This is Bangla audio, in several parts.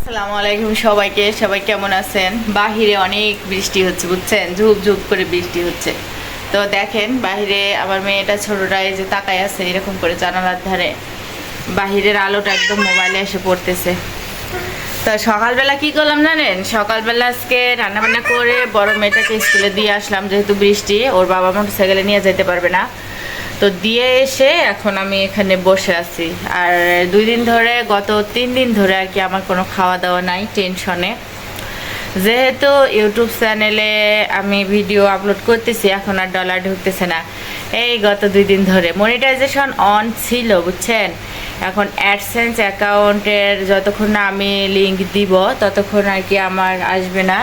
আসসালামু আলাইকুম সবাইকে। সবাই কেমন আছেন? বাহিরে অনেক বৃষ্টি হচ্ছে, বুঝছেন, ঝুপ ঝুপ করে বৃষ্টি হচ্ছে। তো দেখেন বাহিরে আমার মেয়েটা ছোটটা এই যে তাকায় আছে এরকম করে জানালার ধারে, বাহিরের আলোটা একদম মোবাইলে এসে পড়তেছে। তো সকালবেলা কি করলাম জানেন? সকালবেলা আজকে রান্নাবান্না করে বড় মেয়েটাকে স্কুলে দিয়ে আসলাম, যেহেতু বৃষ্টি, ওর বাবা মোটরসাইকেলে নিয়ে যেতে পারবে না। তো দিয়ে এসে এখন আমি এখানে বসে আছি। আর 2 দিন ধরে, গত 3 দিন ধরে আর কি আমার কোনো খাওয়া দাওয়া নাই, টেনশনে। যেহেতু ইউটিউব চ্যানেলে আমি ভিডিও আপলোড করতেছি, এখন আর ডলার ঢুকতেছে না। এই গত 2 দিন ধরে মনিটাইজেশন অন ছিল, বুঝছেন। এখন অ্যাডসেন্স অ্যাকাউন্টের যতক্ষণ না আমি লিঙ্ক দিব ততক্ষণ আর কি আমার আসবে না।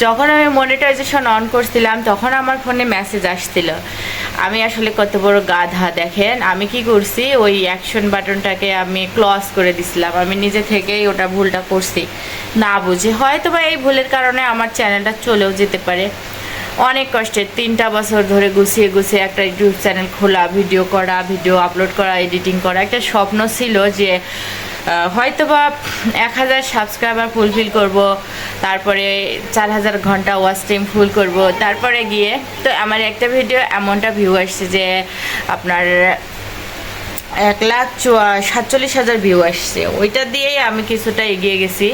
যখন আমি মনিটাইজেশন অন করছিলাম তখন আমার ফোনে মেসেজ আসছিল। আমি আসলে কত বড় গাধা দেখেন, আমি কি করছি, ওই অ্যাকশন বাটনটাকে আমি ক্লোজ করে দিছিলাম। আমি নিজে থেকেই ওটা ভুলটা করছি না বুঝে, হয়তো বা এই ভুলের কারণে আমার চ্যানেলটা চলেও যেতে পারে। অনেক কষ্টে 3টা বছর ধরে গুছিয়ে গুছিয়ে একটা ইউটিউব চ্যানেল খোলা, ভিডিও করা, ভিডিও আপলোড করা, এডিটিং করা, একটা স্বপ্ন ছিল যে হয়তো বা 1000 সাবস্ক্রাইবার ফুলফিল করব, তারপরে 4000 ঘন্টা ওয়াচ টাইম ফুল করব, তারপরে গিয়ে তো আমার একটা ভিডিও এমনটা ভিউ আসছে যে আপনার 1,47,000 ভিউ আসছে। ওইটা দিয়েই আমি কিছুটা এগিয়ে গেছি।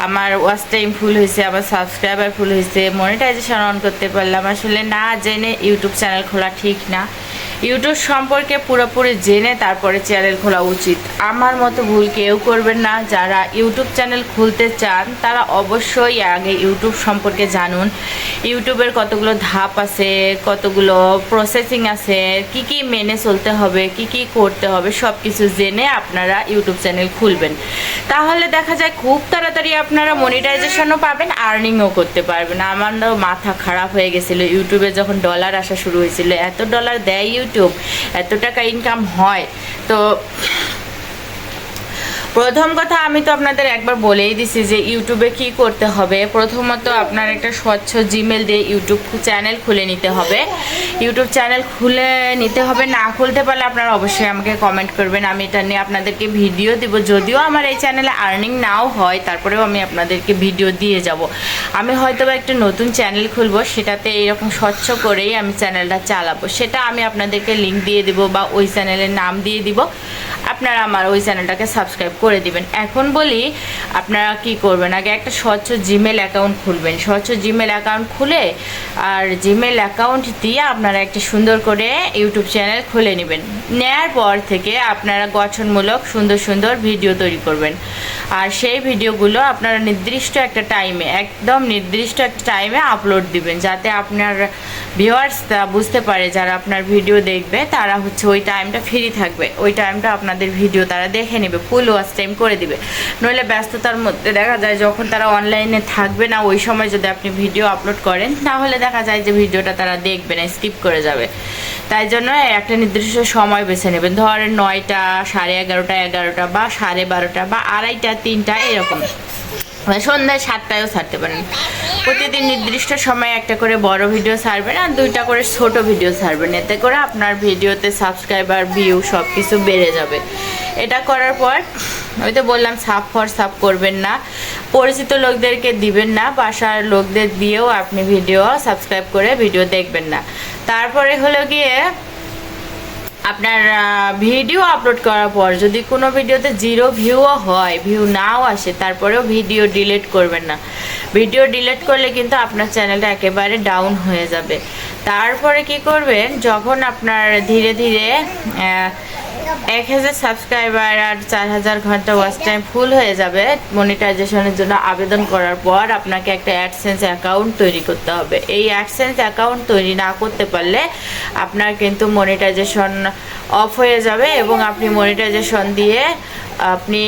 আমার ওয়াচ টাইম ফুল হয়েছে, আমার সাবস্ক্রাইবার ফুল হয়েছে, মনিটাইজেশন অন করতে পারলাম। আসলে না জেনে ইউটিউব চ্যানেল খোলা ঠিক না। ইউটিউব সম্পর্কে পুরোপুরি জেনে তারপরে চ্যানেল খোলা উচিত। আমার মতো ভুল কেউ করবেন না। যারা ইউটিউব চ্যানেল খুলতে চান তারা অবশ্যই আগে ইউটিউব সম্পর্কে জানুন। ইউটিউবের কতগুলো ধাপ আছে, কতগুলো প্রসেসিং আছে, কি কি মেনে চলতে হবে, কি কি করতে হবে, সব কিছু জেনে আপনারা ইউটিউব চ্যানেল খুলবেন। তাহলে দেখা যায় খুব তাড়াতাড়ি আপনারা মনিটাইজেশনও পাবেন, আর্নিংও করতে পারবেন। আমার মাথা খারাপ হয়ে গেছিলো ইউটিউবে যখন ডলার আসা শুরু হয়েছিল। এত ডলার দেয় ইউটিউব, এত টাকা ইনকাম হয়। তো প্রথম কথা আমি তো আপনাদের একবার বলেই দিছি যে ইউটিউবে কি করতে হবে। প্রথমত আপনার একটা স্বচ্ছ জিমেল দিয়ে ইউটিউব চ্যানেল খুলে নিতে হবে। ইউটিউব চ্যানেল খুলে নিতে হবে, না খুলতে পারলে আপনারা অবশ্যই আমাকে কমেন্ট করবেন, আমি এটা নিয়ে আপনাদেরকে ভিডিও দিব। যদিও আমার এই চ্যানেলে আর্নিং নাও হয়, তারপরেও আমি আপনাদেরকে ভিডিও দিয়ে যাব। আমি হয়তো বা একটা নতুন চ্যানেল খুলবো, সেটাতে এইরকম স্বচ্ছ করেই আমি চ্যানেলটা চালাবো। সেটা আমি আপনাদেরকে লিঙ্ক দিয়ে দিব বা ওই চ্যানেলের নাম দিয়ে দিব, আপনারা আমার ওই চ্যানেলটাকে সাবস্ক্রাইব করে দিবেন। এখন বলি আপনারা কি করবেন, আগে একটা স্বচ্ছ জিমেল অ্যাকাউন্ট খুলবেন। স্বচ্ছ জিমেল অ্যাকাউন্ট খুলে আর জিমেল অ্যাকাউন্ট দিয়ে আপনারা একটা সুন্দর করে ইউটিউব চ্যানেল খুলে নেবেন। নেয়ার পর থেকে আপনারা গঠনমূলক সুন্দর সুন্দর ভিডিও তৈরি করবেন। আর সেই ভিডিওগুলো আপনারা নির্দিষ্ট একটা টাইমে, একদম নির্দিষ্ট একটা টাইমে আপলোড দিবেন, যাতে আপনার ভিউয়ার্সরা বুঝতে পারে, যারা আপনার ভিডিও দেখবে তারা হচ্ছে ওই টাইমটা ফ্রি থাকবে, ওই টাইমটা আপনাদের ভিডিও তারা দেখে নেবে, ফুল ওয়াচ টাইম করে দিবে। নইলে ব্যস্ততার মধ্যে দেখা যায় যখন তারা অনলাইনে থাকবে না, ওই সময় যদি আপনি ভিডিও আপলোড করেন তাহলে দেখা যায় যে ভিডিওটা তারা দেখবে না, স্কিপ করে যাবে। তাই জন্য একটা নির্দিষ্ট সময় বেছে নেবেন, ধরেন 9টা, 11:30, 11টা বা 12:30 বা 2:30, 3টা এরকম। সন্ধ্যায় 7টায়ও ছাড়তে পারেন। প্রতিদিন নির্দিষ্ট সময়ে একটা করে বড় ভিডিও ছাড়বেন আর 2টা করে ছোট ভিডিও ছাড়বেন। এতে করে আপনার ভিডিওতে সাবস্ক্রাইবার, ভিউ সব কিছু বেড়ে যাবে। এটা করার পর ওই তো বললাম, সাব করবেন না, পরিচিত লোকদেরকে দিবেন না, বাসার লোকদের দিয়েও আপনি ভিডিও সাবস্ক্রাইব করে ভিডিও দেখবেন না। তারপরে হলো গিয়ে আপনার ভিডিও আপলোড করার পর যদি কোনো ভিডিওতে 0 ভিউও হয়, ভিউ নাও আসে, তারপরেও ভিডিও ডিলিট করবেন না। ভিডিও ডিলিট করলে কিন্তু আপনার চ্যানেলটা একেবারে ডাউন হয়ে যাবে। তারপরে কি করবেন, যখন আপনার ধীরে ধীরে 1000 সাবস্ক্রাইবার আর 4000 ঘন্টা ওয়াচ টাইম ফুল হয়ে যাবে, মনিটাইজেশনের জন্য আবেদন করার পর আপনাকে একটা অ্যাডসেন্স অ্যাকাউন্ট তৈরি করতে হবে। এই অ্যাডসেন্স অ্যাকাউন্ট তৈরি না করতে পারলে আপনার কিন্তু মনিটাইজেশন অফ হয়ে যাবে এবং আপনি মনিটাইজেশন দিয়ে আপনি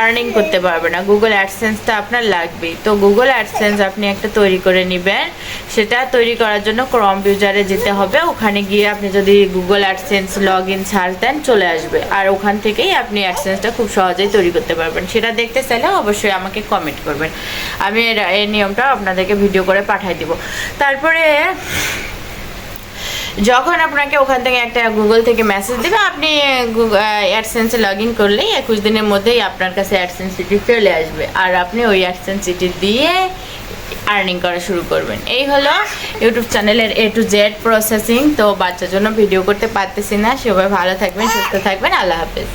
আর্নিং করতে পারবেন না। গুগল অ্যাডসেন্সটা আপনার লাগবেই। তো গুগল অ্যাডসেন্স আপনি একটা তৈরি করে নেবেন। সেটা তৈরি করার জন্য ক্রোম ব্রাউজারে যেতে হবে। ওখানে গিয়ে আপনি যদি Google AdSense log in search দেন চলে আসবে, আর ওখান থেকেই আপনি অ্যাডসেন্সটা খুব সহজেই তৈরি করতে পারবেন। সেটা দেখতে চাইলে অবশ্যই আমাকে কমেন্ট করবেন, আমি এই নিয়মটা আপনাদেরকে ভিডিও করে পাঠিয়ে দিব। তারপরে যখন আপনাকে ওখান থেকে একটা গুগল থেকে মেসেজ দেবে, আপনি অ্যাডসেন্সে লগ ইন করলেই 21 দিনের মধ্যেই আপনার কাছে অ্যাডসেন্স সিটি চলে আসবে, আর আপনি ওই অ্যাডসেন্স সিটি দিয়ে আর্নিং করা শুরু করবেন। এই হলো ইউটিউব চ্যানেলের A to Z প্রসেসিং। তো বাচ্চার জন্য ভিডিও করতে পারতেছি না, সবাই ভালো থাকবেন, সুস্থ থাকবেন, আল্লাহ হাফেজ।